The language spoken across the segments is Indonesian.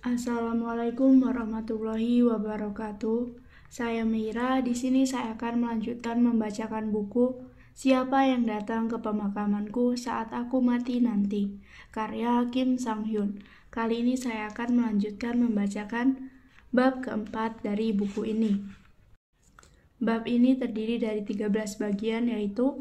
Assalamualaikum warahmatullahi wabarakatuh. Saya Meira. Di sini saya akan melanjutkan membacakan buku Siapa yang datang ke pemakamanku saat aku mati nanti, karya Kim Sang Hyun. Kali ini saya akan melanjutkan membacakan bab keempat dari buku ini. Bab ini terdiri dari 13 bagian, yaitu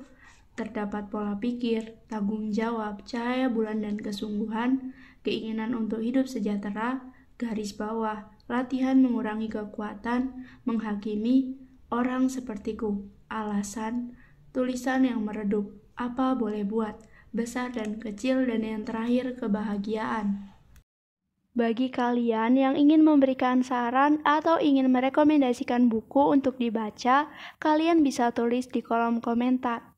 terdapat pola pikir, tanggung jawab, cahaya bulan dan kesungguhan, keinginan untuk hidup sejahtera, garis bawah, latihan mengurangi kekuatan, menghakimi, orang sepertiku, alasan, tulisan yang meredup, apa boleh buat, besar dan kecil, dan yang terakhir kebahagiaan. Bagi kalian yang ingin memberikan saran atau ingin merekomendasikan buku untuk dibaca, kalian bisa tulis di kolom komentar.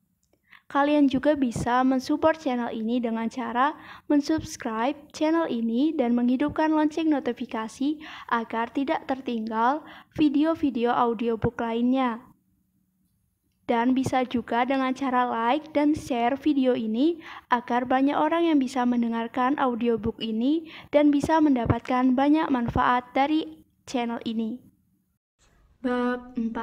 Kalian juga bisa mensupport channel ini dengan cara mensubscribe channel ini dan menghidupkan lonceng notifikasi agar tidak tertinggal video-video audiobook lainnya. Dan bisa juga dengan cara like dan share video ini agar banyak orang yang bisa mendengarkan audiobook ini dan bisa mendapatkan banyak manfaat dari channel ini. Bab 4.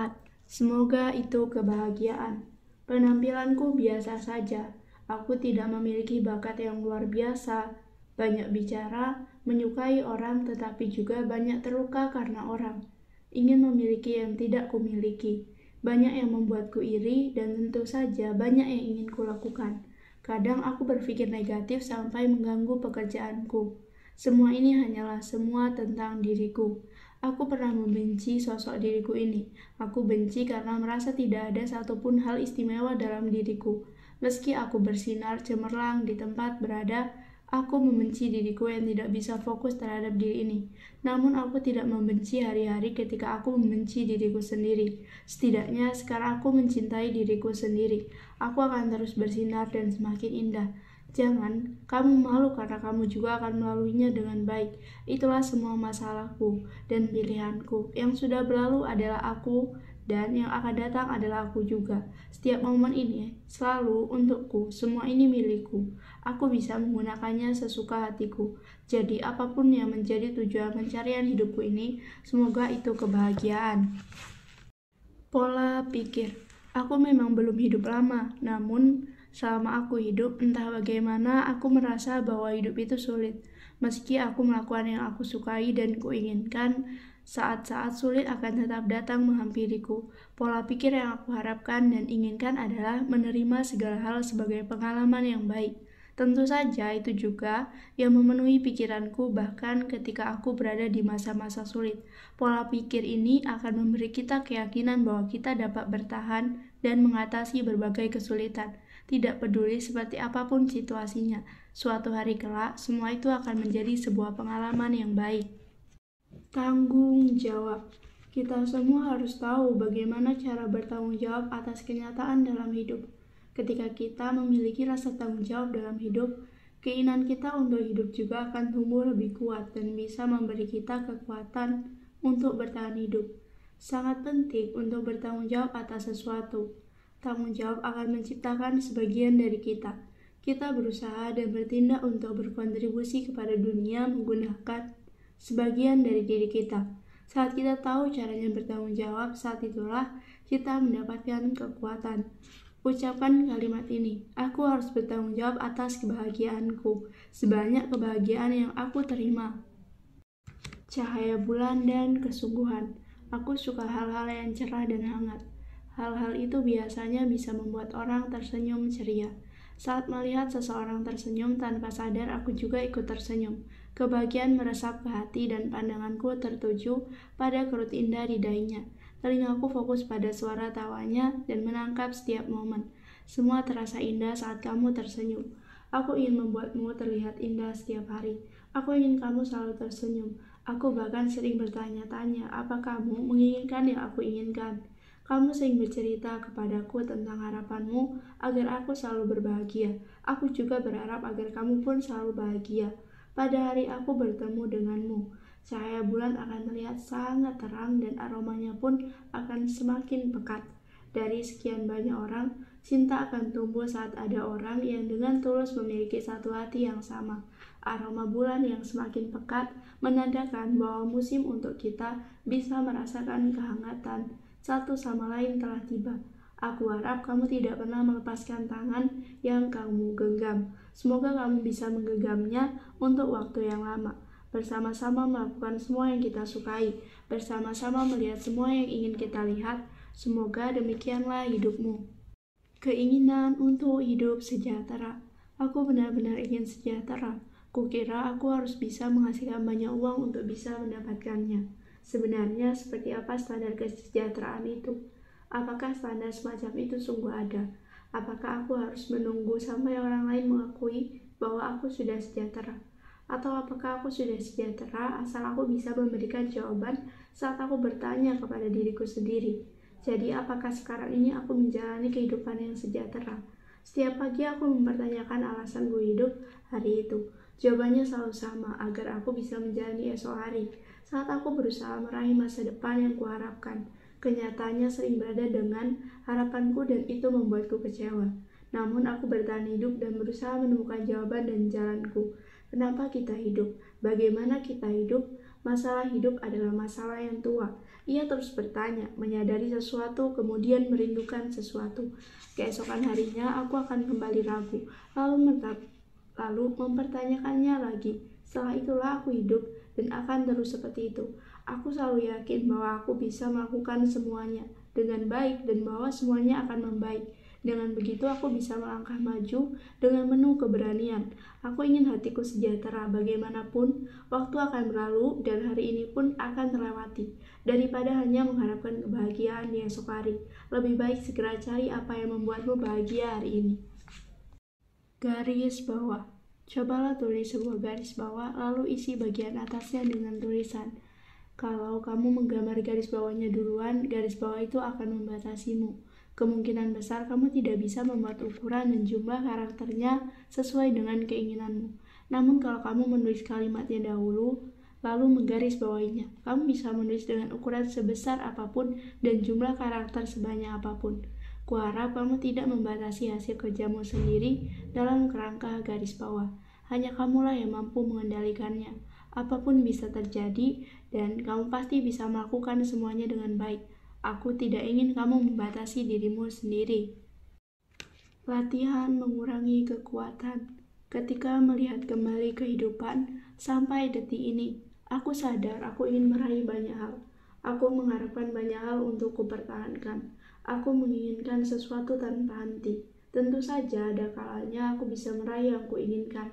Semoga itu kebahagiaan. Penampilanku biasa saja. Aku tidak memiliki bakat yang luar biasa. Banyak bicara, menyukai orang, tetapi juga banyak terluka karena orang. Ingin memiliki yang tidak kumiliki. Banyak yang membuatku iri, dan tentu saja banyak yang ingin kulakukan. Kadang aku berpikir negatif sampai mengganggu pekerjaanku. Semua ini hanyalah semua tentang diriku. Aku pernah membenci sosok diriku ini. Aku benci karena merasa tidak ada satupun hal istimewa dalam diriku. Meski aku bersinar cemerlang di tempat berada, aku membenci diriku yang tidak bisa fokus terhadap diri ini. Namun aku tidak membenci hari-hari ketika aku membenci diriku sendiri. Setidaknya sekarang aku mencintai diriku sendiri. Aku akan terus bersinar dan semakin indah. Jangan, kamu malu karena kamu juga akan melaluinya dengan baik. Itulah semua masalahku dan pilihanku. Yang sudah berlalu adalah aku, dan yang akan datang adalah aku juga. Setiap momen ini selalu untukku, semua ini milikku. Aku bisa menggunakannya sesuka hatiku. Jadi apapun yang menjadi tujuan pencarian hidupku ini, semoga itu kebahagiaan. Pola pikir. Aku memang belum hidup lama, namun selama aku hidup, entah bagaimana aku merasa bahwa hidup itu sulit. Meski aku melakukan yang aku sukai dan kuinginkan, saat-saat sulit akan tetap datang menghampiriku. Pola pikir yang aku harapkan dan inginkan adalah menerima segala hal sebagai pengalaman yang baik. Tentu saja itu juga yang memenuhi pikiranku bahkan ketika aku berada di masa-masa sulit. Pola pikir ini akan memberi kita keyakinan bahwa kita dapat bertahan dan mengatasi berbagai kesulitan. Tidak peduli seperti apapun situasinya, suatu hari kelak semua itu akan menjadi sebuah pengalaman yang baik. Tanggung jawab. Kita semua harus tahu bagaimana cara bertanggung jawab atas kenyataan dalam hidup. Ketika kita memiliki rasa tanggung jawab dalam hidup, keinginan kita untuk hidup juga akan tumbuh lebih kuat dan bisa memberi kita kekuatan untuk bertahan hidup. Sangat penting untuk bertanggung jawab atas sesuatu. Tanggung jawab akan menciptakan sebagian dari kita. Kita berusaha dan bertindak untuk berkontribusi kepada dunia menggunakan sebagian dari diri kita. Saat kita tahu caranya bertanggung jawab, saat itulah kita mendapatkan kekuatan. Ucapkan kalimat ini, aku harus bertanggung jawab atas kebahagiaanku, sebanyak kebahagiaan yang aku terima. Cahaya bulan dan kesungguhan. Aku suka hal-hal yang cerah dan hangat. Hal-hal itu biasanya bisa membuat orang tersenyum ceria. Saat melihat seseorang tersenyum tanpa sadar, aku juga ikut tersenyum. Kebahagiaan meresap ke hati dan pandanganku tertuju pada kerut indah di dahinya. Telingaku fokus pada suara tawanya dan menangkap setiap momen. Semua terasa indah saat kamu tersenyum. Aku ingin membuatmu terlihat indah setiap hari. Aku ingin kamu selalu tersenyum. Aku bahkan sering bertanya-tanya, apa kamu menginginkan yang aku inginkan? Kamu sering bercerita kepadaku tentang harapanmu agar aku selalu berbahagia. Aku juga berharap agar kamu pun selalu bahagia. Pada hari aku bertemu denganmu, cahaya bulan akan terlihat sangat terang dan aromanya pun akan semakin pekat. Dari sekian banyak orang, cinta akan tumbuh saat ada orang yang dengan tulus memiliki satu hati yang sama. Aroma bulan yang semakin pekat menandakan bahwa musim untuk kita bisa merasakan kehangatan satu sama lain telah tiba. Aku harap kamu tidak pernah melepaskan tangan yang kamu genggam. Semoga kamu bisa menggenggamnya untuk waktu yang lama. Bersama-sama melakukan semua yang kita sukai. Bersama-sama melihat semua yang ingin kita lihat. Semoga demikianlah hidupmu. Keinginan untuk hidup sejahtera. Aku benar-benar ingin sejahtera. Kukira aku harus bisa menghasilkan banyak uang untuk bisa mendapatkannya. Sebenarnya seperti apa standar kesejahteraan itu? Apakah standar semacam itu sungguh ada? Apakah aku harus menunggu sampai orang lain mengakui bahwa aku sudah sejahtera? Atau apakah aku sudah sejahtera asal aku bisa memberikan jawaban saat aku bertanya kepada diriku sendiri? Jadi apakah sekarang ini aku menjalani kehidupan yang sejahtera? Setiap pagi aku mempertanyakan alasan gue hidup hari itu. Jawabannya selalu sama, agar aku bisa menjalani esok hari. Saat aku berusaha meraih masa depan yang kuharapkan, kenyataannya sering berada dengan harapanku dan itu membuatku kecewa. Namun aku bertahan hidup dan berusaha menemukan jawaban dan jalanku. Kenapa kita hidup? Bagaimana kita hidup? Masalah hidup adalah masalah yang tua. Ia terus bertanya, menyadari sesuatu, kemudian merindukan sesuatu. Keesokan harinya aku akan kembali ragu, lalu mempertanyakannya lagi. Setelah itulah aku hidup dan akan terus seperti itu. Aku selalu yakin bahwa aku bisa melakukan semuanya dengan baik dan bahwa semuanya akan membaik. Dengan begitu aku bisa melangkah maju dengan penuh keberanian. Aku ingin hatiku sejahtera bagaimanapun, waktu akan berlalu dan hari ini pun akan terlewati. Daripada hanya mengharapkan kebahagiaan di esok hari, lebih baik segera cari apa yang membuatmu bahagia hari ini. Garis bawah. Cobalah tulis sebuah garis bawah, lalu isi bagian atasnya dengan tulisan. Kalau kamu menggambar garis bawahnya duluan, garis bawah itu akan membatasimu. Kemungkinan besar kamu tidak bisa membuat ukuran dan jumlah karakternya sesuai dengan keinginanmu. Namun kalau kamu menulis kalimatnya dahulu, lalu menggaris bawahinya, kamu bisa menulis dengan ukuran sebesar apapun dan jumlah karakter sebanyak apapun. Kuharap kamu tidak membatasi hasil kerjamu sendiri dalam kerangka garis bawah. Hanya kamulah yang mampu mengendalikannya. Apapun bisa terjadi dan kamu pasti bisa melakukan semuanya dengan baik. Aku tidak ingin kamu membatasi dirimu sendiri. Latihan mengurangi kekuatan. Ketika melihat kembali kehidupan sampai detik ini, aku sadar aku ingin meraih banyak hal. Aku mengharapkan banyak hal untuk kupertahankan. Aku menginginkan sesuatu tanpa henti. Tentu saja ada kalanya aku bisa meraih yang kuinginkan.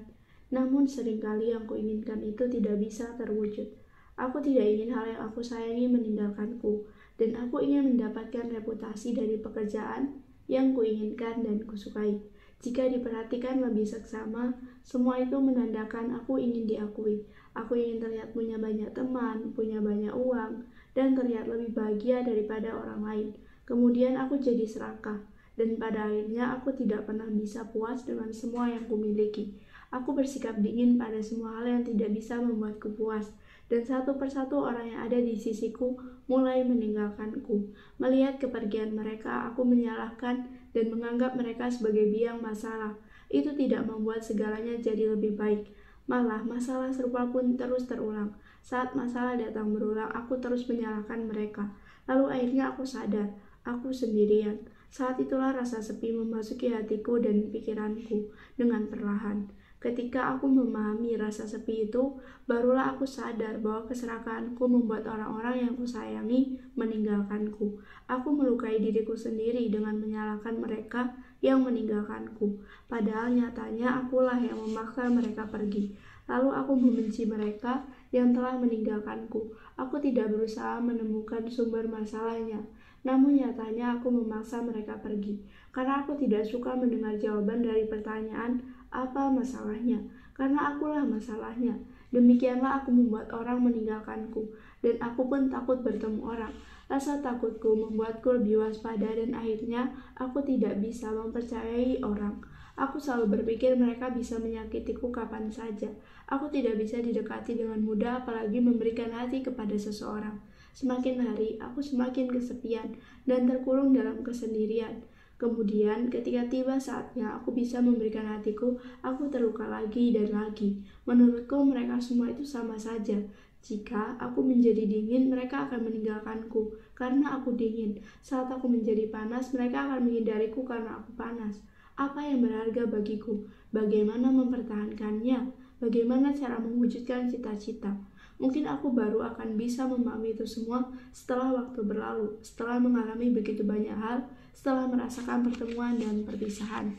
Namun seringkali yang kuinginkan itu tidak bisa terwujud. Aku tidak ingin hal yang aku sayangi meninggalkanku. Dan aku ingin mendapatkan reputasi dari pekerjaan yang kuinginkan dan kusukai. Jika diperhatikan lebih seksama, semua itu menandakan aku ingin diakui. Aku ingin terlihat punya banyak teman, punya banyak uang, dan terlihat lebih bahagia daripada orang lain. Kemudian aku jadi serakah, dan pada akhirnya aku tidak pernah bisa puas dengan semua yang kumiliki. Aku bersikap dingin pada semua hal yang tidak bisa membuatku puas. Dan satu persatu orang yang ada di sisiku mulai meninggalkanku. Melihat kepergian mereka, aku menyalahkan dan menganggap mereka sebagai biang masalah. Itu tidak membuat segalanya jadi lebih baik. Malah, masalah serupa pun terus terulang. Saat masalah datang berulang, aku terus menyalahkan mereka. Lalu akhirnya aku sadar, aku sendirian. Saat itulah rasa sepi memasuki hatiku dan pikiranku dengan perlahan. Ketika aku memahami rasa sepi itu, barulah aku sadar bahwa keserakahanku membuat orang-orang yang kusayangi meninggalkanku. Aku melukai diriku sendiri dengan menyalahkan mereka yang meninggalkanku. Padahal nyatanya akulah yang memaksa mereka pergi. Lalu aku membenci mereka yang telah meninggalkanku. Aku tidak berusaha menemukan sumber masalahnya. Namun nyatanya aku memaksa mereka pergi. Karena aku tidak suka mendengar jawaban dari pertanyaan, apa masalahnya? Karena akulah masalahnya. Demikianlah aku membuat orang meninggalkanku, dan aku pun takut bertemu orang. Rasa takutku membuatku lebih waspada dan akhirnya aku tidak bisa mempercayai orang. Aku selalu berpikir mereka bisa menyakitiku kapan saja. Aku tidak bisa didekati dengan mudah apalagi memberikan hati kepada seseorang. Semakin hari, aku semakin kesepian dan terkurung dalam kesendirian. Kemudian ketika tiba saatnya aku bisa memberikan hatiku, aku terluka lagi dan lagi. Menurutku mereka semua itu sama saja. Jika aku menjadi dingin, mereka akan meninggalkanku karena aku dingin. Saat aku menjadi panas, mereka akan menghindariku karena aku panas. Apa yang berharga bagiku? Bagaimana mempertahankannya? Bagaimana cara mewujudkan cita-cita? Mungkin aku baru akan bisa memahami itu semua setelah waktu berlalu, setelah mengalami begitu banyak hal, setelah merasakan pertemuan dan perpisahan.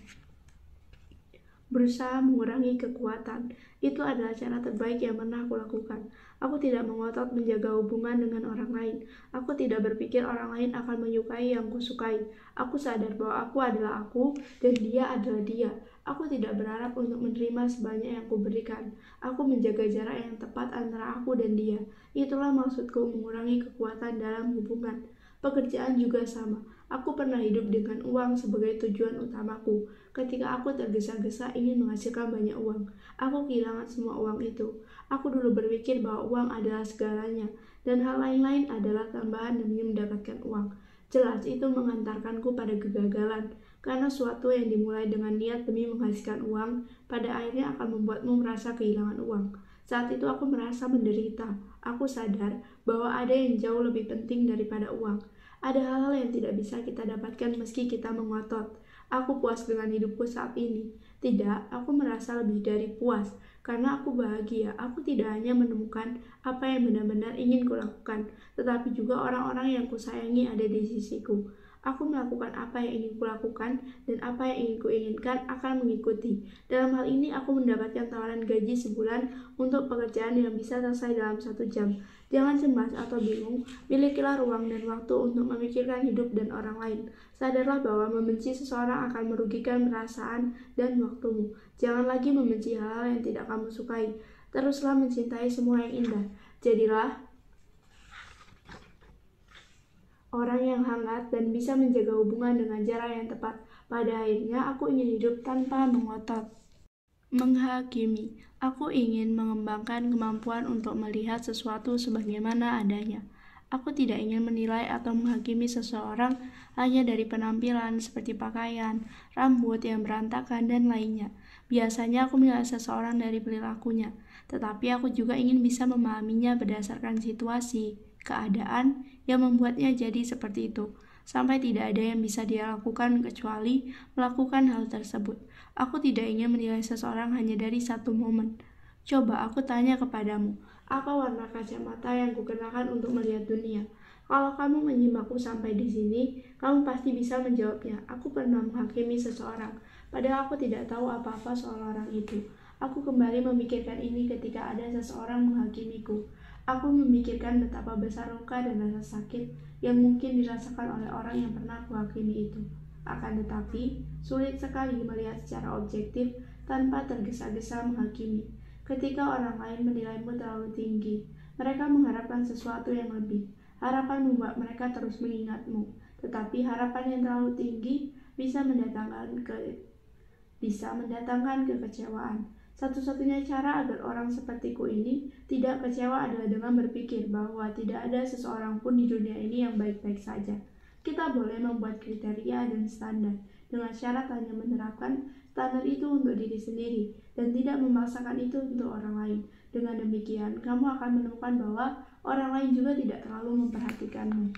Berusaha mengurangi kekuatan, itu adalah cara terbaik yang pernah aku lakukan. Aku tidak mengotot menjaga hubungan dengan orang lain. Aku tidak berpikir orang lain akan menyukai yang kusukai. Aku sadar bahwa aku adalah aku dan dia adalah dia. Aku tidak berharap untuk menerima sebanyak yang kuberikan. Aku menjaga jarak yang tepat antara aku dan dia. Itulah maksudku mengurangi kekuatan dalam hubungan. Pekerjaan juga sama. Aku pernah hidup dengan uang sebagai tujuan utamaku. Ketika aku tergesa-gesa ingin menghasilkan banyak uang, aku kehilangan semua uang itu. Aku dulu berpikir bahwa uang adalah segalanya, dan hal lain-lain adalah tambahan demi mendapatkan uang. Jelas itu mengantarkanku pada kegagalan, karena suatu yang dimulai dengan niat demi menghasilkan uang, pada akhirnya akan membuatmu merasa kehilangan uang. Saat itu aku merasa menderita. Aku sadar bahwa ada yang jauh lebih penting daripada uang. Ada hal-hal yang tidak bisa kita dapatkan meski kita mengotot. Aku puas dengan hidupku saat ini. Tidak, aku merasa lebih dari puas. Karena aku bahagia, aku tidak hanya menemukan apa yang benar-benar ingin kulakukan, tetapi juga orang-orang yang kusayangi ada di sisiku. Aku melakukan apa yang ingin kulakukan dan apa yang ingin kuinginkan akan mengikuti. Dalam hal ini aku mendapatkan tawaran gaji sebulan untuk pekerjaan yang bisa selesai dalam 1 jam. Jangan cemas atau bingung, milikilah ruang dan waktu untuk memikirkan hidup dan orang lain. Sadarlah bahwa membenci seseorang akan merugikan perasaan dan waktumu. Jangan lagi membenci hal-hal yang tidak kamu sukai. Teruslah mencintai semua yang indah. Jadilah orang yang hangat dan bisa menjaga hubungan dengan jarak yang tepat. Pada akhirnya, aku ingin hidup tanpa mengotot. Menghakimi. Aku ingin mengembangkan kemampuan untuk melihat sesuatu sebagaimana adanya. Aku tidak ingin menilai atau menghakimi seseorang hanya dari penampilan seperti pakaian, rambut yang berantakan, dan lainnya. Biasanya aku menilai seseorang dari perilakunya, tetapi aku juga ingin bisa memahaminya berdasarkan situasi, keadaan yang membuatnya jadi seperti itu. Sampai tidak ada yang bisa dia lakukan kecuali melakukan hal tersebut. Aku tidak ingin menilai seseorang hanya dari satu momen. Coba aku tanya kepadamu, apa warna kacamata yang kukenakan untuk melihat dunia? Kalau kamu menyimakku sampai di sini, kamu pasti bisa menjawabnya. Aku pernah menghakimi seseorang, padahal aku tidak tahu apa-apa soal orang itu. Aku kembali memikirkan ini ketika ada seseorang menghakimiku. Aku memikirkan betapa besar luka dan rasa sakit yang mungkin dirasakan oleh orang yang pernah kuhakimi itu. Akan tetapi, sulit sekali melihat secara objektif tanpa tergesa-gesa menghakimi. Ketika orang lain menilaimu terlalu tinggi, mereka mengharapkan sesuatu yang lebih. Harapan membuat mereka terus mengingatmu, tetapi harapan yang terlalu tinggi bisa mendatangkan kekecewaan. Satu-satunya cara agar orang sepertiku ini tidak kecewa adalah dengan berpikir bahwa tidak ada seseorang pun di dunia ini yang baik-baik saja. Kita boleh membuat kriteria dan standar dengan syarat hanya menerapkan standar itu untuk diri sendiri dan tidak memaksakan itu untuk orang lain. Dengan demikian, kamu akan menemukan bahwa orang lain juga tidak terlalu memperhatikanmu.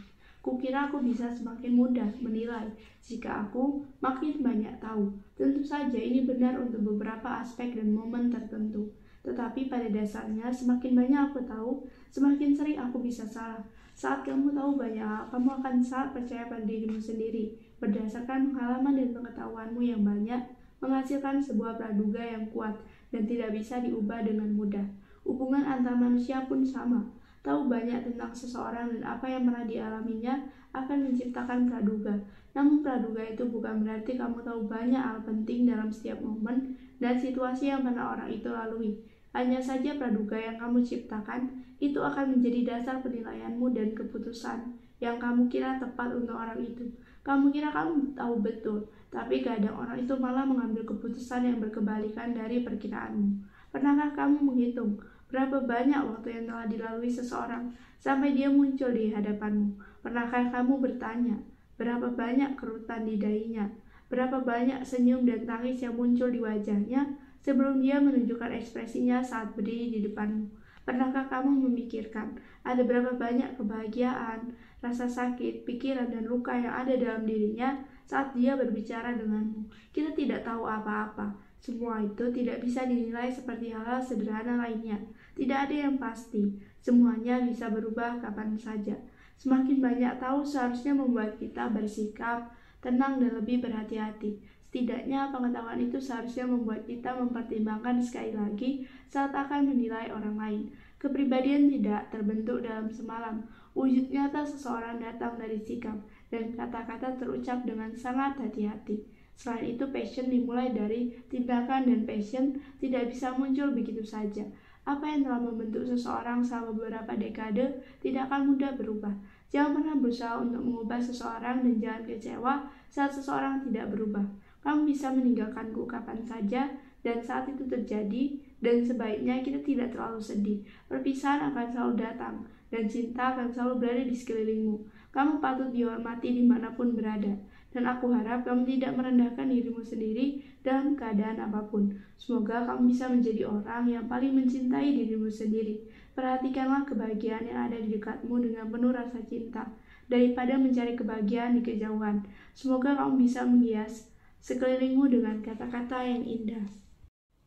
Kukira aku bisa semakin mudah menilai jika aku makin banyak tahu. Tentu saja ini benar untuk beberapa aspek dan momen tertentu. Tetapi pada dasarnya semakin banyak aku tahu, semakin sering aku bisa salah. Saat kamu tahu banyak hal, kamu akan sangat percaya pada dirimu sendiri. Berdasarkan pengalaman dan pengetahuanmu yang banyak, menghasilkan sebuah praduga yang kuat dan tidak bisa diubah dengan mudah. Hubungan antar manusia pun sama. Tahu banyak tentang seseorang dan apa yang pernah dialaminya akan menciptakan praduga. Namun praduga itu bukan berarti kamu tahu banyak hal penting dalam setiap momen dan situasi yang pernah orang itu lalui. Hanya saja praduga yang kamu ciptakan itu akan menjadi dasar penilaianmu dan keputusan yang kamu kira tepat untuk orang itu. Kamu kira kamu tahu betul, tapi kadang orang itu malah mengambil keputusan yang berkebalikan dari perkiraanmu. Pernahkah kamu menghitung berapa banyak waktu yang telah dilalui seseorang sampai dia muncul di hadapanmu? Pernahkah kamu bertanya, Berapa banyak kerutan di dahinya, berapa banyak senyum dan tangis yang muncul di wajahnya sebelum dia menunjukkan ekspresinya saat berdiri di depanmu. Pernahkah kamu memikirkan ada berapa banyak kebahagiaan, rasa sakit, pikiran, dan luka yang ada dalam dirinya saat dia berbicara denganmu? Kita tidak tahu apa-apa. Semua itu tidak bisa dinilai seperti hal-hal sederhana lainnya. Tidak ada yang pasti. Semuanya bisa berubah kapan saja. Semakin banyak tahu seharusnya membuat kita bersikap tenang dan lebih berhati-hati. Setidaknya pengetahuan itu seharusnya membuat kita mempertimbangkan sekali lagi saat akan menilai orang lain. Kepribadian tidak terbentuk dalam semalam. Wujud nyata seseorang datang dari sikap dan kata-kata terucap dengan sangat hati-hati. Selain itu, passion dimulai dari tindakan dan passion tidak bisa muncul begitu saja. Apa yang telah membentuk seseorang selama beberapa dekade tidak akan mudah berubah. Jangan pernah berusaha untuk mengubah seseorang dan jangan kecewa saat seseorang tidak berubah. Kamu bisa meninggalkanku kapan saja dan saat itu terjadi, dan sebaiknya kita tidak terlalu sedih. Perpisahan akan selalu datang dan cinta akan selalu berada di sekelilingmu. Kamu patut dihormati dimanapun berada. Dan aku harap kamu tidak merendahkan dirimu sendiri dalam keadaan apapun. Semoga kamu bisa menjadi orang yang paling mencintai dirimu sendiri. Perhatikanlah kebahagiaan yang ada di dekatmu dengan penuh rasa cinta, daripada mencari kebahagiaan di kejauhan. Semoga kamu bisa menghias sekelilingmu dengan kata-kata yang indah.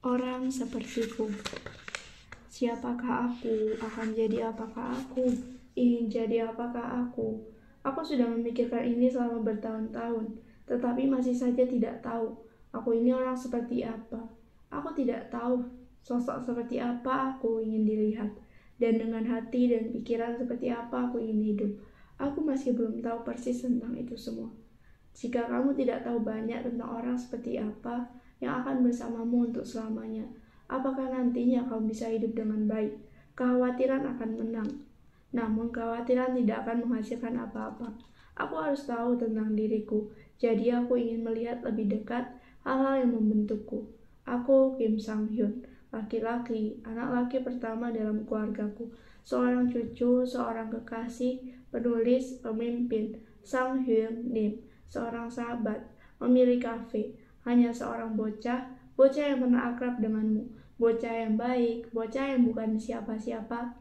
Orang sepertiku. Siapakah aku? Akan jadi apakah aku? Ingin jadi apakah aku? Aku sudah memikirkan ini selama bertahun-tahun, tetapi masih saja tidak tahu aku ini orang seperti apa. Aku tidak tahu sosok seperti apa aku ingin dilihat, dan dengan hati dan pikiran seperti apa aku ingin hidup. Aku masih belum tahu persis tentang itu semua. Jika kamu tidak tahu banyak tentang orang seperti apa yang akan bersamamu untuk selamanya, apakah nantinya kamu bisa hidup dengan baik? Kekhawatiran akan menang. Namun kekhawatiran tidak akan menghasilkan apa-apa. Aku harus tahu tentang diriku, jadi aku ingin melihat lebih dekat hal-hal yang membentukku. Aku Kim Sang Hyun, laki-laki, anak laki pertama dalam keluargaku, seorang cucu, seorang kekasih, penulis, pemimpin. Sang Hyun Lim, seorang sahabat, pemilik kafe, hanya seorang bocah yang pernah akrab denganmu, bocah yang baik, bocah yang bukan siapa-siapa.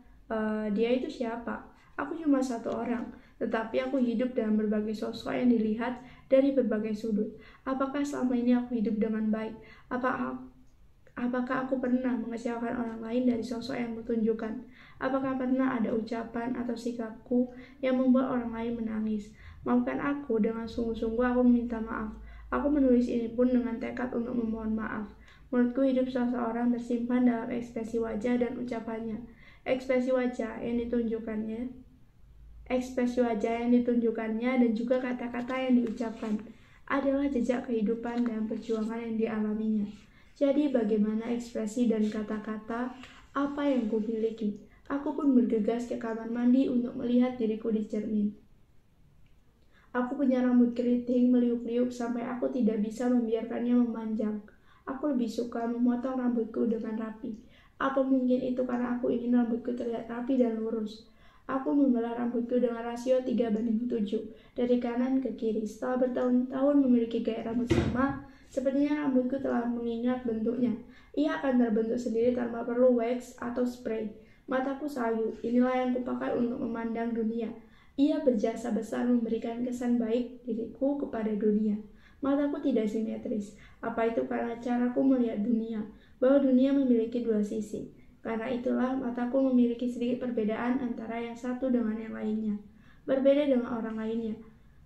Dia itu siapa? Aku cuma satu orang, tetapi aku hidup dalam berbagai sosok yang dilihat dari berbagai sudut. Apakah selama ini aku hidup dengan baik? Apakah aku pernah mengecewakan orang lain dari sosok yang kutunjukkan? Apakah pernah ada ucapan atau sikapku yang membuat orang lain menangis? Maafkan aku, dengan sungguh-sungguh aku meminta maaf. Aku menulis ini pun dengan tekad untuk memohon maaf. Menurutku hidup seseorang tersimpan dalam ekspresi wajah dan ucapannya. Ekspresi wajah yang ditunjukkannya dan juga kata-kata yang diucapkan adalah jejak kehidupan dan perjuangan yang dialaminya. Jadi bagaimana ekspresi dan kata-kata apa yang kumiliki? Aku pun bergegas ke kamar mandi untuk melihat diriku di cermin. Aku punya rambut keriting meliuk-liuk sampai aku tidak bisa membiarkannya memanjang. Aku lebih suka memotong rambutku dengan rapi. Atau mungkin itu karena aku ingin rambutku terlihat rapi dan lurus. Aku membelah rambutku dengan rasio 3:7, dari kanan ke kiri. Setelah bertahun-tahun memiliki gaya rambut sama, sepertinya rambutku telah mengingat bentuknya. Ia akan terbentuk sendiri tanpa perlu wax atau spray. Mataku sayu, inilah yang kupakai untuk memandang dunia. Ia berjasa besar memberikan kesan baik diriku kepada dunia. Mataku tidak simetris. Apa itu karena caraku melihat dunia? Bahwa dunia memiliki dua sisi. Karena itulah mataku memiliki sedikit perbedaan antara yang satu dengan yang lainnya. Berbeda dengan orang lainnya.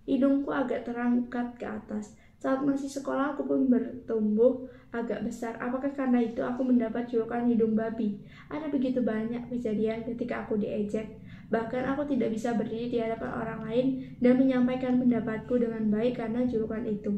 Hidungku agak terangkat ke atas. Saat masih sekolah aku pun bertumbuh agak besar. Apakah karena itu aku mendapat julukan hidung babi? Ada begitu banyak kejadian ketika aku diejek. Bahkan aku tidak bisa berdiri di hadapan orang lain dan menyampaikan pendapatku dengan baik karena julukan itu.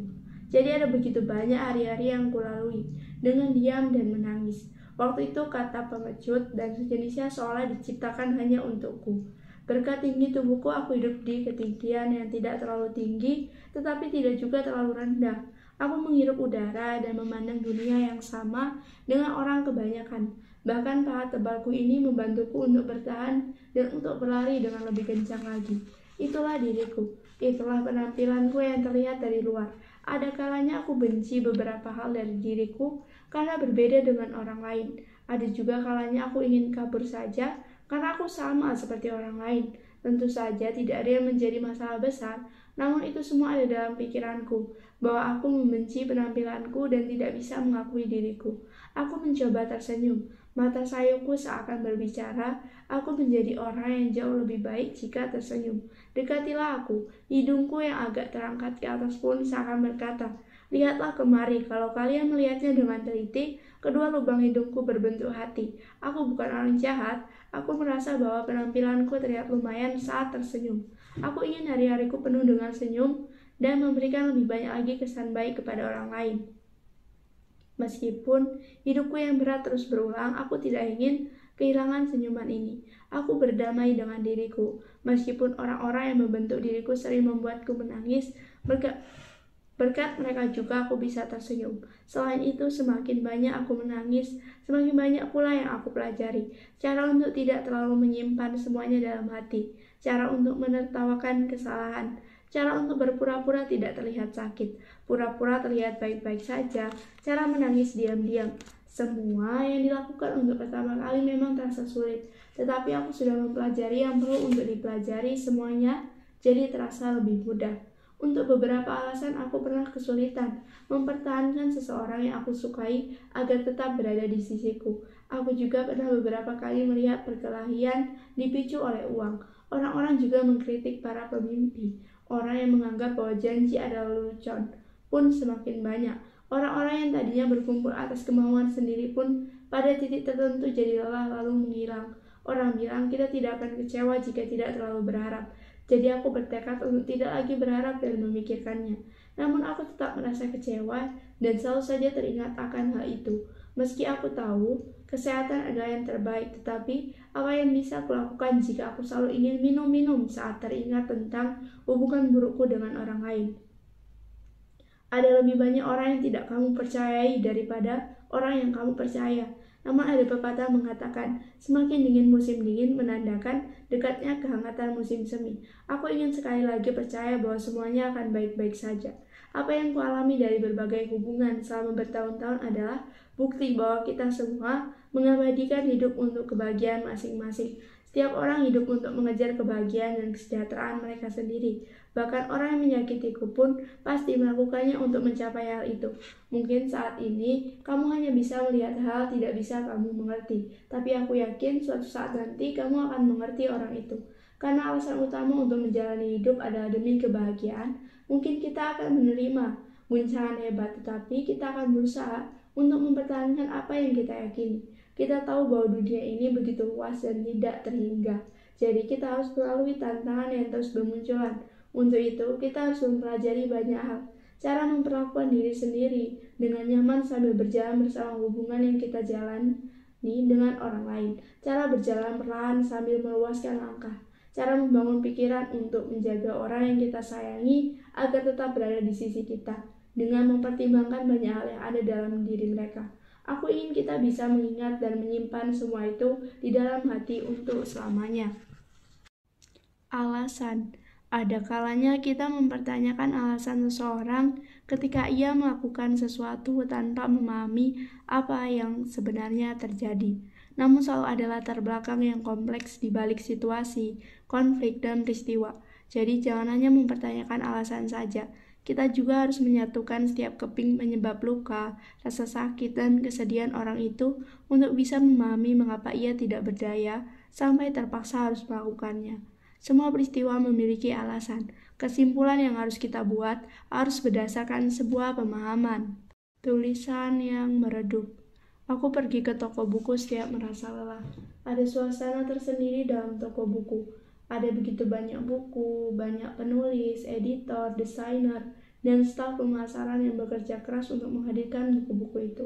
Jadi ada begitu banyak hari-hari yang kulalui dengan diam dan menangis. Waktu itu kata pengecut dan sejenisnya seolah diciptakan hanya untukku. Berkat tinggi tubuhku aku hidup di ketinggian yang tidak terlalu tinggi tetapi tidak juga terlalu rendah. Aku menghirup udara dan memandang dunia yang sama dengan orang kebanyakan. Bahkan pahat tebalku ini membantuku untuk bertahan dan untuk berlari dengan lebih kencang lagi. Itulah diriku, itulah penampilanku yang terlihat dari luar. Ada kalanya aku benci beberapa hal dari diriku karena berbeda dengan orang lain. Ada juga kalanya aku ingin kabur saja karena aku sama seperti orang lain. Tentu saja tidak ada yang menjadi masalah besar, namun itu semua ada dalam pikiranku, bahwa aku membenci penampilanku dan tidak bisa mengakui diriku. Aku mencoba tersenyum, mata sayupku seakan berbicara, aku menjadi orang yang jauh lebih baik jika tersenyum. Dekatilah aku, hidungku yang agak terangkat ke atas pun seakan berkata, lihatlah kemari, kalau kalian melihatnya dengan teliti, kedua lubang hidungku berbentuk hati. Aku bukan orang jahat, aku merasa bahwa penampilanku terlihat lumayan saat tersenyum. Aku ingin hari-hariku penuh dengan senyum dan memberikan lebih banyak lagi kesan baik kepada orang lain. Meskipun hidupku yang berat terus berulang, aku tidak ingin kehilangan senyuman ini. Aku berdamai dengan diriku, meskipun orang-orang yang membentuk diriku sering membuatku menangis, berkat mereka juga aku bisa tersenyum. Selain itu, semakin banyak aku menangis, semakin banyak pula yang aku pelajari. Cara untuk tidak terlalu menyimpan semuanya dalam hati, cara untuk menertawakan kesalahan, cara untuk berpura-pura tidak terlihat sakit, pura-pura terlihat baik-baik saja, cara menangis diam-diam. Semua yang dilakukan untuk pertama kali memang terasa sulit, tetapi aku sudah mempelajari yang perlu untuk dipelajari semuanya, jadi terasa lebih mudah. Untuk beberapa alasan aku pernah kesulitan mempertahankan seseorang yang aku sukai agar tetap berada di sisiku. Aku juga pernah beberapa kali melihat perkelahian dipicu oleh uang. Orang-orang juga mengkritik para pemimpi. Orang yang menganggap bahwa janji adalah lelucon pun semakin banyak. Orang-orang yang tadinya berkumpul atas kemauan sendiri pun pada titik tertentu jadi lelah lalu menghilang. Orang bilang kita tidak akan kecewa jika tidak terlalu berharap. Jadi aku bertekad untuk tidak lagi berharap dan memikirkannya. Namun aku tetap merasa kecewa dan selalu saja teringat akan hal itu. Meski aku tahu kesehatan adalah yang terbaik, tetapi apa yang bisa aku lakukan jika aku selalu ingin minum-minum saat teringat tentang hubungan burukku dengan orang lain? Ada lebih banyak orang yang tidak kamu percayai daripada orang yang kamu percaya. Namun ada pepatah mengatakan, semakin dingin musim dingin menandakan dekatnya kehangatan musim semi. Aku ingin sekali lagi percaya bahwa semuanya akan baik-baik saja. Apa yang kualami dari berbagai hubungan selama bertahun-tahun adalah bukti bahwa kita semua mengabadikan hidup untuk kebahagiaan masing-masing. Setiap orang hidup untuk mengejar kebahagiaan dan kesejahteraan mereka sendiri. Bahkan orang yang menyakitiku pun pasti melakukannya untuk mencapai hal itu. Mungkin saat ini kamu hanya bisa melihat hal tidak bisa kamu mengerti. Tapi aku yakin suatu saat nanti kamu akan mengerti orang itu. Karena alasan utama untuk menjalani hidup adalah demi kebahagiaan. Mungkin kita akan menerima guncangan hebat, tetapi kita akan berusaha untuk mempertahankan apa yang kita yakini. Kita tahu bahwa dunia ini begitu luas dan tidak terhingga. Jadi kita harus melalui tantangan yang terus bermunculan. Untuk itu, kita harus mempelajari banyak hal. Cara memperlakukan diri sendiri dengan nyaman sambil berjalan bersama hubungan yang kita jalani dengan orang lain. Cara berjalan perlahan sambil meluaskan langkah. Cara membangun pikiran untuk menjaga orang yang kita sayangi agar tetap berada di sisi kita. Dengan mempertimbangkan banyak hal yang ada dalam diri mereka. Aku ingin kita bisa mengingat dan menyimpan semua itu di dalam hati untuk selamanya. Alasan. Ada kalanya kita mempertanyakan alasan seseorang ketika ia melakukan sesuatu tanpa memahami apa yang sebenarnya terjadi. Namun selalu ada latar belakang yang kompleks di balik situasi, konflik, dan peristiwa. Jadi jangan hanya mempertanyakan alasan saja. Kita juga harus menyatukan setiap keping penyebab luka, rasa sakit, dan kesedihan orang itu untuk bisa memahami mengapa ia tidak berdaya sampai terpaksa harus melakukannya. Semua peristiwa memiliki alasan. Kesimpulan yang harus kita buat harus berdasarkan sebuah pemahaman. Tulisan yang meredup. Aku pergi ke toko buku setiap merasa lelah. Ada suasana tersendiri dalam toko buku. Ada begitu banyak buku, banyak penulis, editor, desainer, dan staf pemasaran yang bekerja keras untuk menghadirkan buku-buku itu.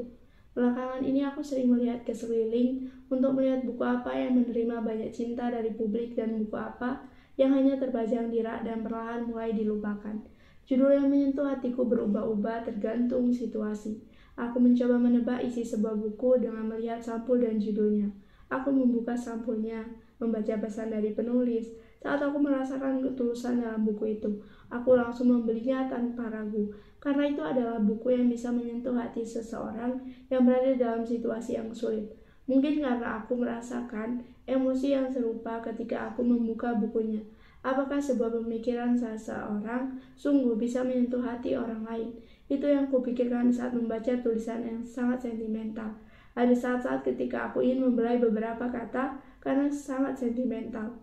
Belakangan ini aku sering melihat ke sekeliling untuk melihat buku apa yang menerima banyak cinta dari publik dan buku apa yang hanya terbajang di rak dan perlahan mulai dilupakan. Judul yang menyentuh hatiku berubah-ubah tergantung situasi. Aku mencoba menebak isi sebuah buku dengan melihat sampul dan judulnya. Aku membuka sampulnya, membaca pesan dari penulis, Saat aku merasakan ketulusan dalam buku itu, aku langsung membelinya tanpa ragu, karena itu adalah buku yang bisa menyentuh hati seseorang yang berada dalam situasi yang sulit. Mungkin karena aku merasakan emosi yang serupa ketika aku membuka bukunya. Apakah sebuah pemikiran seseorang sungguh bisa menyentuh hati orang lain? Itu yang kupikirkan saat membaca tulisan yang sangat sentimental. Ada saat-saat ketika aku ingin membelai beberapa kata karena sangat sentimental.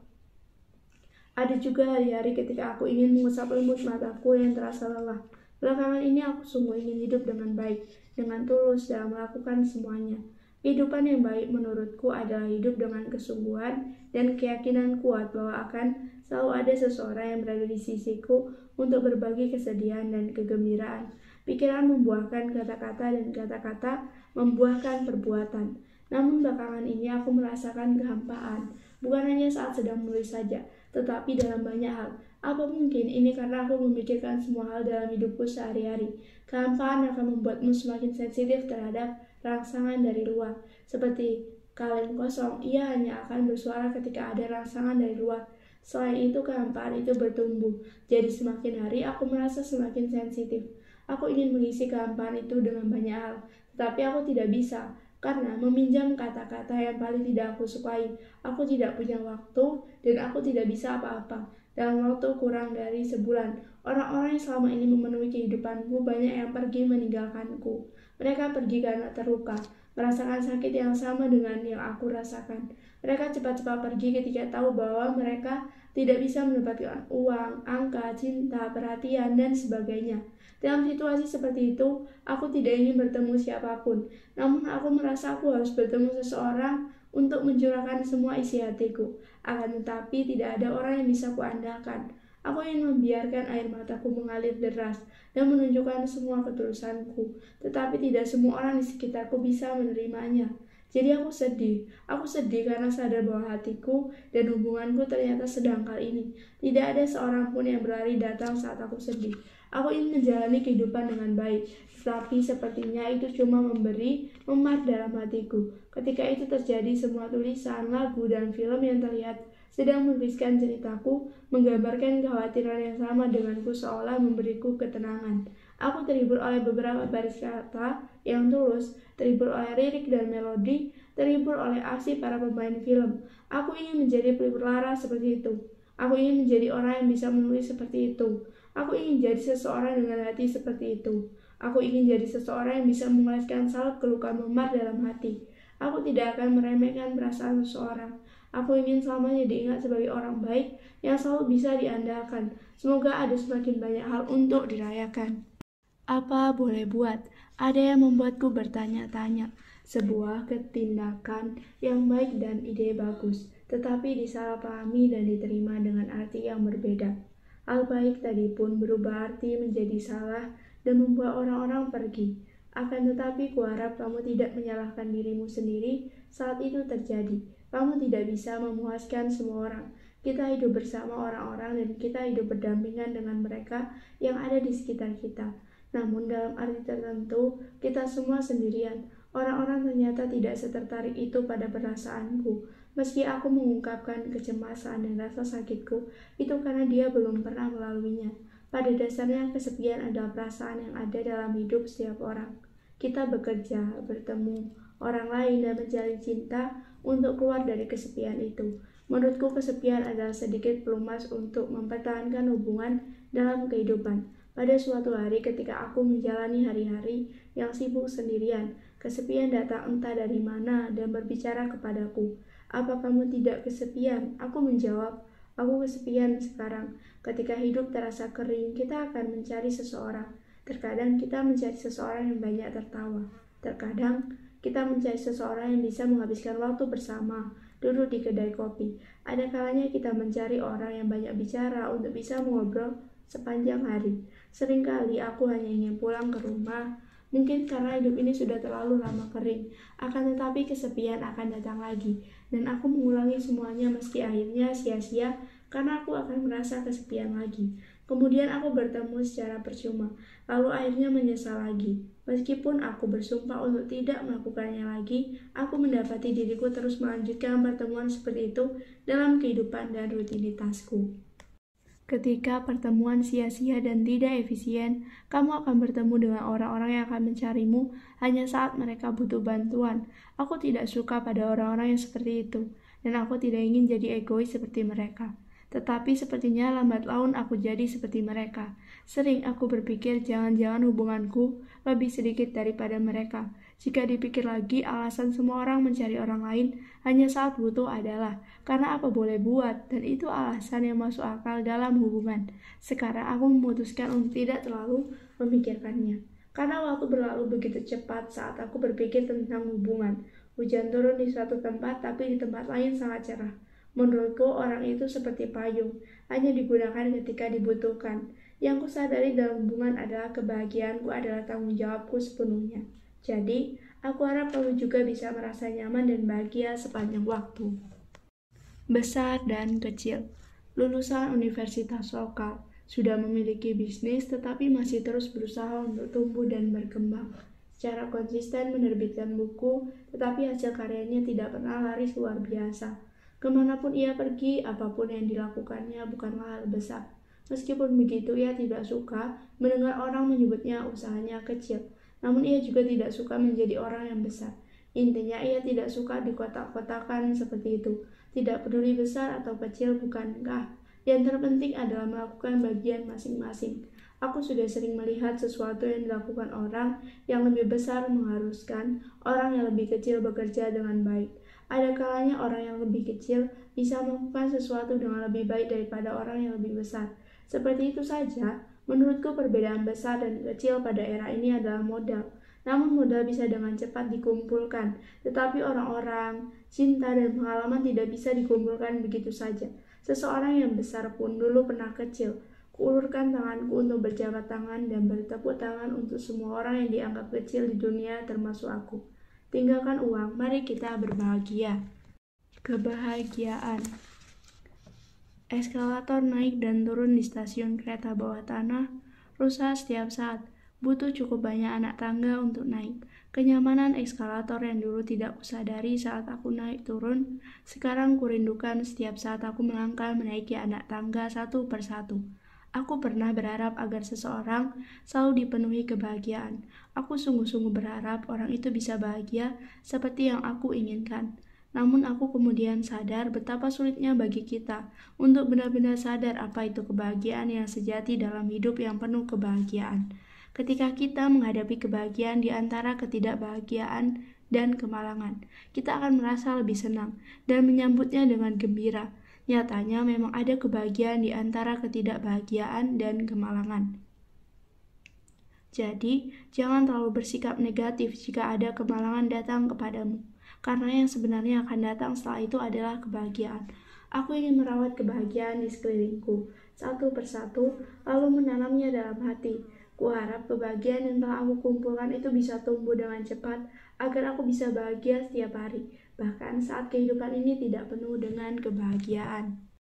Ada juga hari-hari ketika aku ingin mengusap lemut mataku yang terasa lelah. Belakangan ini aku sungguh ingin hidup dengan baik, dengan tulus dalam melakukan semuanya. Kehidupan yang baik menurutku adalah hidup dengan kesungguhan dan keyakinan kuat bahwa akan selalu ada seseorang yang berada di sisiku untuk berbagi kesedihan dan kegembiraan. Pikiran membuahkan kata-kata dan kata-kata membuahkan perbuatan. Namun belakangan ini aku merasakan kehampaan, bukan hanya saat sedang menulis saja, tetapi dalam banyak hal. Apa mungkin ini karena aku memikirkan semua hal dalam hidupku sehari-hari? Kehampaan akan membuatmu semakin sensitif terhadap rangsangan dari luar. Seperti kaleng kosong, ia hanya akan bersuara ketika ada rangsangan dari luar. Selain itu, kehampaan itu bertumbuh. Jadi semakin hari aku merasa semakin sensitif. Aku ingin mengisi kehampaan itu dengan banyak hal, tetapi aku tidak bisa. Karena meminjam kata-kata yang paling tidak aku sukai, aku tidak punya waktu dan aku tidak bisa apa-apa. Dalam waktu kurang dari sebulan, orang-orang yang selama ini memenuhi kehidupanku banyak yang pergi meninggalkanku. Mereka pergi karena terluka, merasakan sakit yang sama dengan yang aku rasakan. Mereka cepat-cepat pergi ketika tahu bahwa mereka tidak bisa mendapatkan uang, angka, cinta, perhatian, dan sebagainya. Dalam situasi seperti itu, aku tidak ingin bertemu siapapun. Namun aku merasa aku harus bertemu seseorang untuk mencurahkan semua isi hatiku. Akan tetapi tidak ada orang yang bisa kuandalkan. Aku ingin membiarkan air mataku mengalir deras dan menunjukkan semua ketulusanku. Tetapi tidak semua orang di sekitarku bisa menerimanya. Jadi aku sedih. Aku sedih karena sadar bahwa hatiku dan hubunganku ternyata sedangkal ini. Tidak ada seorang pun yang berlari datang saat aku sedih. Aku ingin menjalani kehidupan dengan baik, tetapi sepertinya itu cuma memberi memar dalam hatiku. Ketika itu terjadi, semua tulisan, lagu, dan film yang terlihat sedang menuliskan ceritaku, menggambarkan kekhawatiran yang sama denganku seolah memberiku ketenangan. Aku terhibur oleh beberapa baris kata yang tulus, terhibur oleh lirik dan melodi, terhibur oleh aksi para pemain film. Aku ingin menjadi pelipur lara seperti itu. Aku ingin menjadi orang yang bisa menulis seperti itu. Aku ingin jadi seseorang dengan hati seperti itu. Aku ingin jadi seseorang yang bisa mengoleskan salep ke luka memar dalam hati. Aku tidak akan meremehkan perasaan seseorang. Aku ingin selamanya diingat sebagai orang baik yang selalu bisa diandalkan. Semoga ada semakin banyak hal untuk dirayakan. Apa boleh buat? Ada yang membuatku bertanya-tanya. Sebuah ketindakan yang baik dan ide bagus, tetapi disalahpahami dan diterima dengan arti yang berbeda. Hal baik tadi pun berubah arti menjadi salah dan membuat orang-orang pergi. Akan tetapi kuharap kamu tidak menyalahkan dirimu sendiri saat itu terjadi. Kamu tidak bisa memuaskan semua orang. Kita hidup bersama orang-orang dan kita hidup berdampingan dengan mereka yang ada di sekitar kita. Namun dalam arti tertentu, kita semua sendirian. Orang-orang ternyata tidak setertarik itu pada perasaanku. Meski aku mengungkapkan kecemasan dan rasa sakitku, itu karena dia belum pernah melaluinya. Pada dasarnya, kesepian adalah perasaan yang ada dalam hidup setiap orang. Kita bekerja, bertemu orang lain, dan menjalin cinta untuk keluar dari kesepian itu. Menurutku, kesepian adalah sedikit pelumas untuk mempertahankan hubungan dalam kehidupan. Pada suatu hari ketika aku menjalani hari-hari yang sibuk sendirian, kesepian datang entah dari mana dan berbicara kepadaku. Apa kamu tidak kesepian? Aku menjawab, aku kesepian sekarang. Ketika hidup terasa kering, kita akan mencari seseorang. Terkadang kita mencari seseorang yang banyak tertawa. Terkadang kita mencari seseorang yang bisa menghabiskan waktu bersama, duduk di kedai kopi. Ada kalanya kita mencari orang yang banyak bicara untuk bisa mengobrol sepanjang hari. Seringkali aku hanya ingin pulang ke rumah. Mungkin karena hidup ini sudah terlalu lama kering. Akan tetapi kesepian akan datang lagi. Dan aku mengulangi semuanya meski akhirnya sia-sia karena aku akan merasa kesepian lagi. Kemudian aku bertemu secara percuma. Lalu akhirnya menyesal lagi. Meskipun aku bersumpah untuk tidak melakukannya lagi, aku mendapati diriku terus melanjutkan pertemuan seperti itu dalam kehidupan dan rutinitasku. Ketika pertemuan sia-sia dan tidak efisien, kamu akan bertemu dengan orang-orang yang akan mencarimu hanya saat mereka butuh bantuan. Aku tidak suka pada orang-orang yang seperti itu, dan aku tidak ingin jadi egois seperti mereka. Tetapi sepertinya lambat laun aku jadi seperti mereka. Sering aku berpikir jangan-jangan hubunganku lebih sedikit daripada mereka. Jika dipikir lagi, alasan semua orang mencari orang lain hanya saat butuh adalah karena apa boleh buat, dan itu alasan yang masuk akal dalam hubungan. Sekarang aku memutuskan untuk tidak terlalu memikirkannya. Karena waktu berlalu begitu cepat saat aku berpikir tentang hubungan. Hujan turun di suatu tempat, tapi di tempat lain sangat cerah. Menurutku orang itu seperti payung, hanya digunakan ketika dibutuhkan. Yang kusadari dalam hubungan adalah kebahagiaanku adalah tanggung jawabku sepenuhnya. Jadi, aku harap kamu juga bisa merasa nyaman dan bahagia sepanjang waktu. Besar dan kecil. Lulusan universitas lokal, sudah memiliki bisnis tetapi masih terus berusaha untuk tumbuh dan berkembang. Secara konsisten menerbitkan buku, tetapi hasil karyanya tidak pernah laris luar biasa. Kemanapun ia pergi, apapun yang dilakukannya bukanlah hal besar. Meskipun begitu, ia tidak suka mendengar orang menyebutnya usahanya kecil. Namun ia juga tidak suka menjadi orang yang besar. Intinya ia tidak suka dikotak-kotakan seperti itu. Tidak peduli besar atau kecil, bukankah? Yang terpenting adalah melakukan bagian masing-masing. Aku sudah sering melihat sesuatu yang dilakukan orang yang lebih besar mengharuskan orang yang lebih kecil bekerja dengan baik. Ada kalanya orang yang lebih kecil bisa melakukan sesuatu dengan lebih baik daripada orang yang lebih besar. Seperti itu saja, menurutku perbedaan besar dan kecil pada era ini adalah modal. Namun modal bisa dengan cepat dikumpulkan, tetapi orang-orang, cinta, dan pengalaman tidak bisa dikumpulkan begitu saja. Seseorang yang besar pun dulu pernah kecil. Kuulurkan tanganku untuk berjabat tangan dan bertepuk tangan untuk semua orang yang dianggap kecil di dunia termasuk aku. Tinggalkan uang, mari kita berbahagia. Kebahagiaan. Eskalator naik dan turun di stasiun kereta bawah tanah, rusak setiap saat. Butuh cukup banyak anak tangga untuk naik. Kenyamanan eskalator yang dulu tidak kusadari saat aku naik turun, sekarang kurindukan setiap saat aku melangkah menaiki anak tangga satu persatu. Aku pernah berharap agar seseorang selalu dipenuhi kebahagiaan. Aku sungguh-sungguh berharap orang itu bisa bahagia seperti yang aku inginkan. Namun aku kemudian sadar betapa sulitnya bagi kita untuk benar-benar sadar apa itu kebahagiaan yang sejati dalam hidup yang penuh kebahagiaan. Ketika kita menghadapi kebahagiaan di antara ketidakbahagiaan dan kemalangan, kita akan merasa lebih senang dan menyambutnya dengan gembira. Nyatanya memang ada kebahagiaan di antara ketidakbahagiaan dan kemalangan. Jadi, jangan terlalu bersikap negatif jika ada kemalangan datang kepadamu, karena yang sebenarnya akan datang setelah itu adalah kebahagiaan. Aku ingin merawat kebahagiaan di sekelilingku, satu persatu, lalu menanamnya dalam hati. Kuharap kebahagiaan yang telah aku kumpulkan itu bisa tumbuh dengan cepat, agar aku bisa bahagia setiap hari, bahkan saat kehidupan ini tidak penuh dengan kebahagiaan.